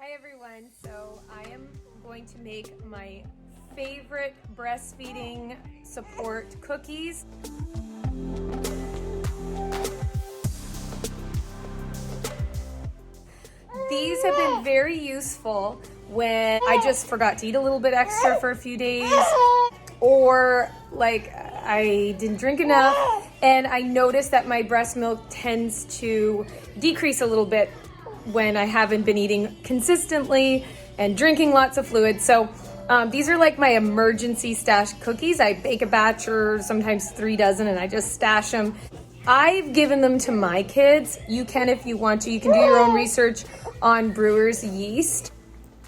Hi everyone, so I am going to make my favorite breastfeeding support cookies. These have been very useful when I just forgot to eat a little bit extra for a few days, or like I didn't drink enough and I noticed that my breast milk tends to decrease a little bit when I haven't been eating consistently and drinking lots of fluid. So these are like my emergency stash cookies. I bake a batch or sometimes 3 dozen and I just stash them. I've given them to my kids. You can if you want to. You can do your own research on brewer's yeast.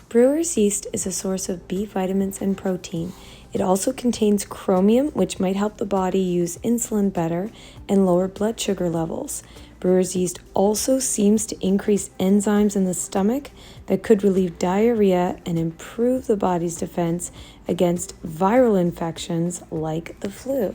Brewer's yeast is a source of B vitamins and protein. It also contains chromium, which might help the body use insulin better and lower blood sugar levels. Brewer's yeast also seems to increase enzymes in the stomach that could relieve diarrhea and improve the body's defense against viral infections like the flu.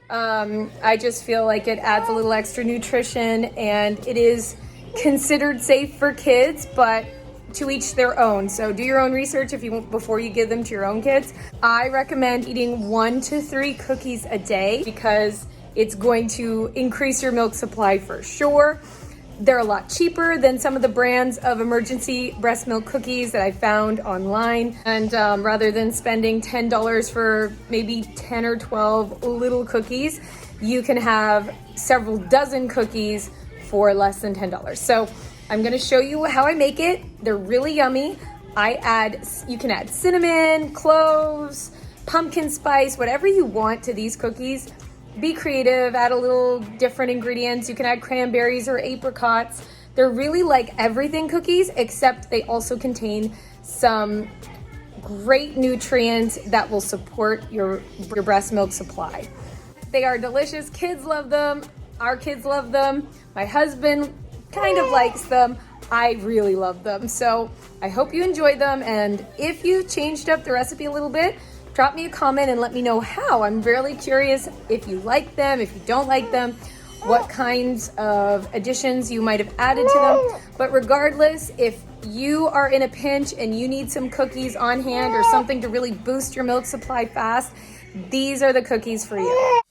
I just feel like it adds a little extra nutrition and it is considered safe for kids, but to each their own. So do your own research before you give them to your own kids. I recommend eating 1 to 3 cookies a day because it's going to increase your milk supply for sure. They're a lot cheaper than some of the brands of emergency breast milk cookies that I found online. And rather than spending $10 for maybe 10 or 12 little cookies, you can have several dozen cookies for less than $10. So I'm gonna show you how I make it. They're really yummy. You can add cinnamon, cloves, pumpkin spice, whatever you want to these cookies. Be creative, add a little different ingredients. You can add cranberries or apricots. They're really like everything cookies, except they also contain some great nutrients that will support your breast milk supply. They are delicious. Kids love them. Our kids love them. My husband kind of likes them. I really love them. So I hope you enjoyed them. And if you changed up the recipe a little bit, drop me a comment and let me know how. I'm really curious if you like them, if you don't like them, what kinds of additions you might have added to them. But regardless, if you are in a pinch and you need some cookies on hand or something to really boost your milk supply fast, these are the cookies for you.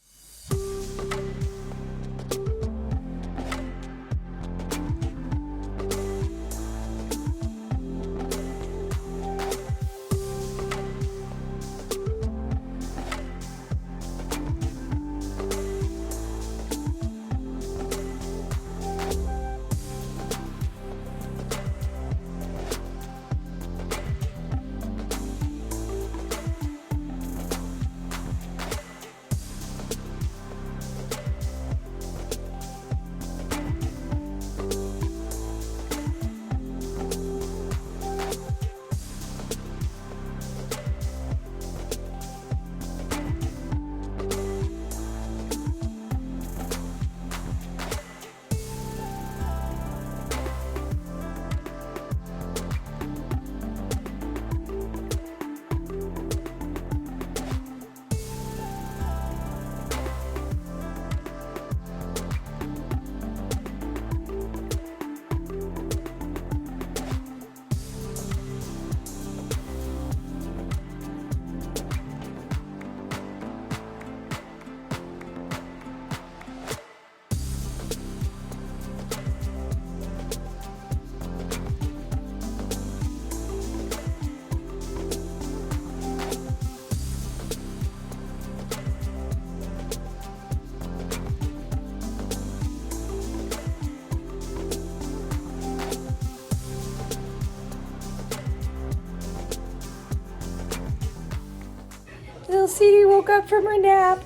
Little Sadie woke up from her nap.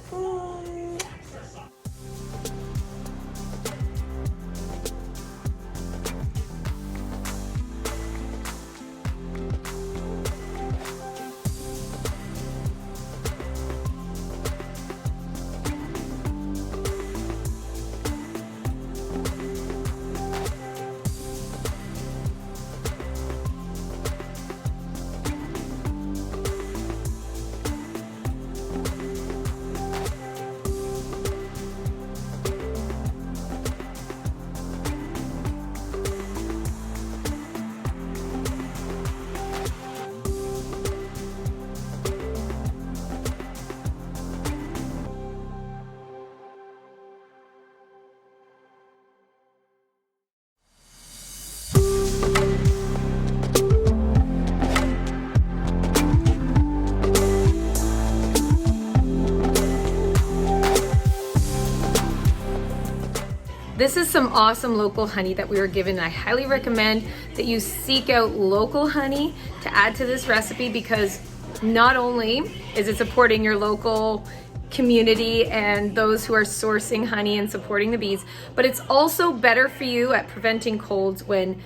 This is some awesome local honey that we were given. I highly recommend that you seek out local honey to add to this recipe, because not only is it supporting your local community and those who are sourcing honey and supporting the bees, but it's also better for you at preventing colds when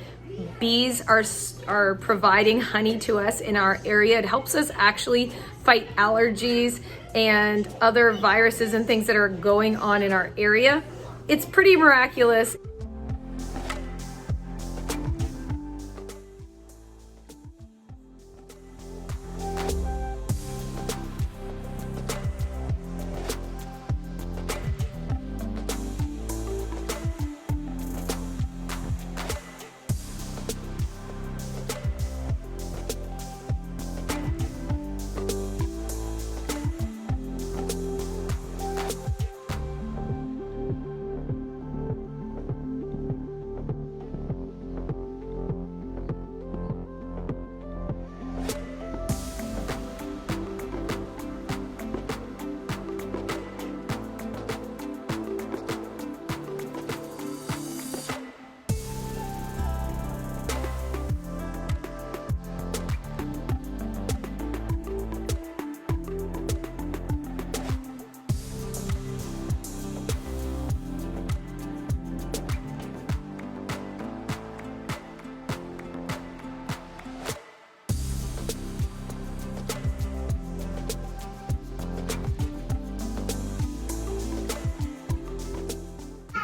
bees are providing honey to us in our area. It helps us actually fight allergies and other viruses and things that are going on in our area. It's pretty miraculous.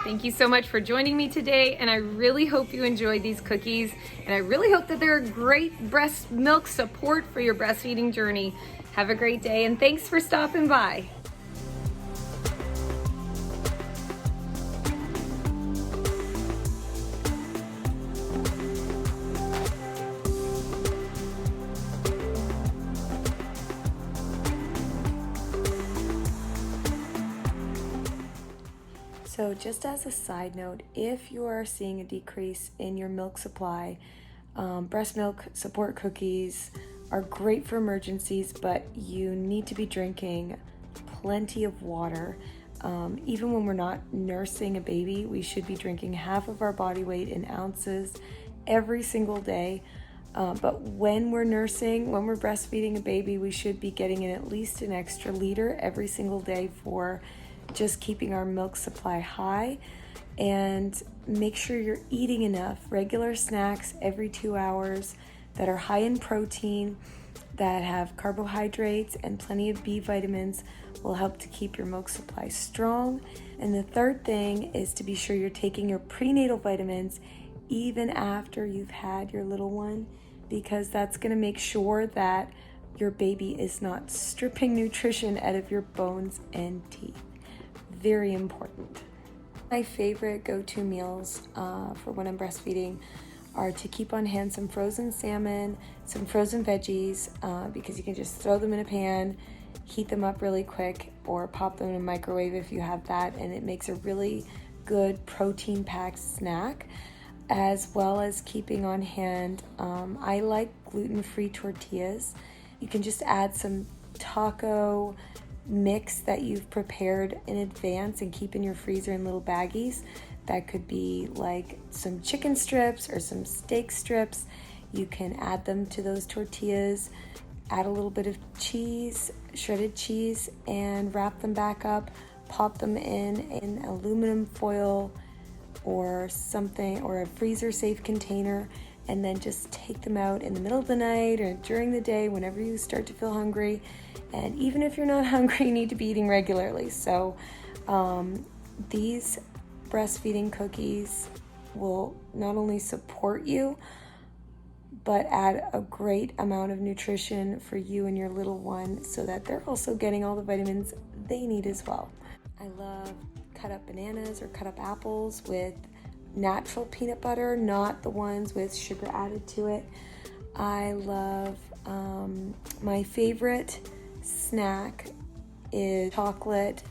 Thank you so much for joining me today, and I really hope you enjoyed these cookies, and I really hope that they're a great breast milk support for your breastfeeding journey. Have a great day, and thanks for stopping by. So just as a side note, if you are seeing a decrease in your milk supply, breast milk support cookies are great for emergencies, but you need to be drinking plenty of water. Even when we're not nursing a baby, we should be drinking half of our body weight in ounces every single day. But when we're nursing, when we're breastfeeding a baby, we should be getting in at least an extra liter every single day for just keeping our milk supply high. And make sure you're eating enough regular snacks every 2 hours that are high in protein, that have carbohydrates and plenty of B vitamins, will help to keep your milk supply strong. And the third thing is to be sure you're taking your prenatal vitamins even after you've had your little one, because that's going to make sure that your baby is not stripping nutrition out of your bones and teeth. Very important. My favorite go-to meals for when I'm breastfeeding are to keep on hand some frozen salmon, some frozen veggies, because you can just throw them in a pan, heat them up really quick, or pop them in a microwave if you have that, and it makes a really good protein-packed snack. As well as keeping on hand, I like gluten-free tortillas. You can just add some taco mix that you've prepared in advance and keep in your freezer in little baggies. That could be like some chicken strips or some steak strips. You can add them to those tortillas, add a little bit of cheese, shredded cheese, and wrap them back up. Pop them in aluminum foil or something, or a freezer safe container, and then just take them out in the middle of the night or during the day whenever you start to feel hungry. And even if you're not hungry, you need to be eating regularly. So these breastfeeding cookies will not only support you, but add a great amount of nutrition for you and your little one, so that they're also getting all the vitamins they need as well. I love cut up bananas or cut up apples with natural peanut butter, not the ones with sugar added to it. I love, my favorite snack is chocolate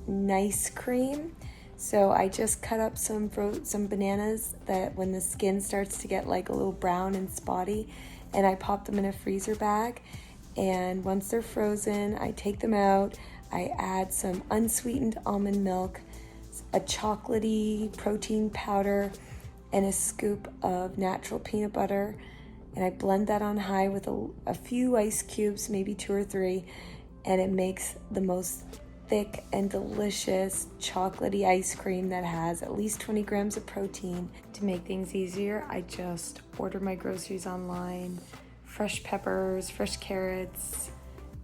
nice cream. So I just cut up some bananas that when the skin starts to get like a little brown and spotty, and I pop them in a freezer bag. And once they're frozen, I take them out. I add some unsweetened almond milk, a chocolatey protein powder, and a scoop of natural peanut butter. And I blend that on high with a few ice cubes, maybe 2 or 3, and it makes the most thick and delicious chocolatey ice cream that has at least 20 grams of protein. To make things easier, I just order my groceries online. Fresh peppers, fresh carrots,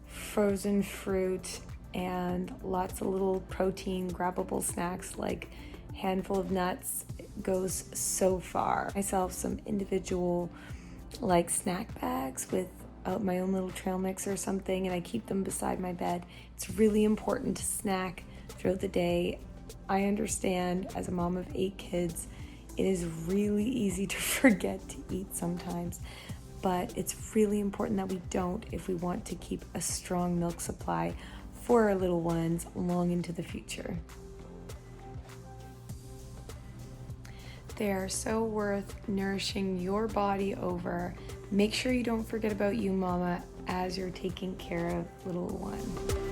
frozen fruit, and lots of little protein grabbable snacks like handful of nuts goes so far. Myself some individual like snack bags with my own little trail mix or something, and I keep them beside my bed. It's really important to snack throughout the day. I understand as a mom of 8 kids, it is really easy to forget to eat sometimes, but it's really important that we don't if we want to keep a strong milk supply for our little ones long into the future. They are so worth nourishing your body over. Make sure you don't forget about you, mama, as you're taking care of little one.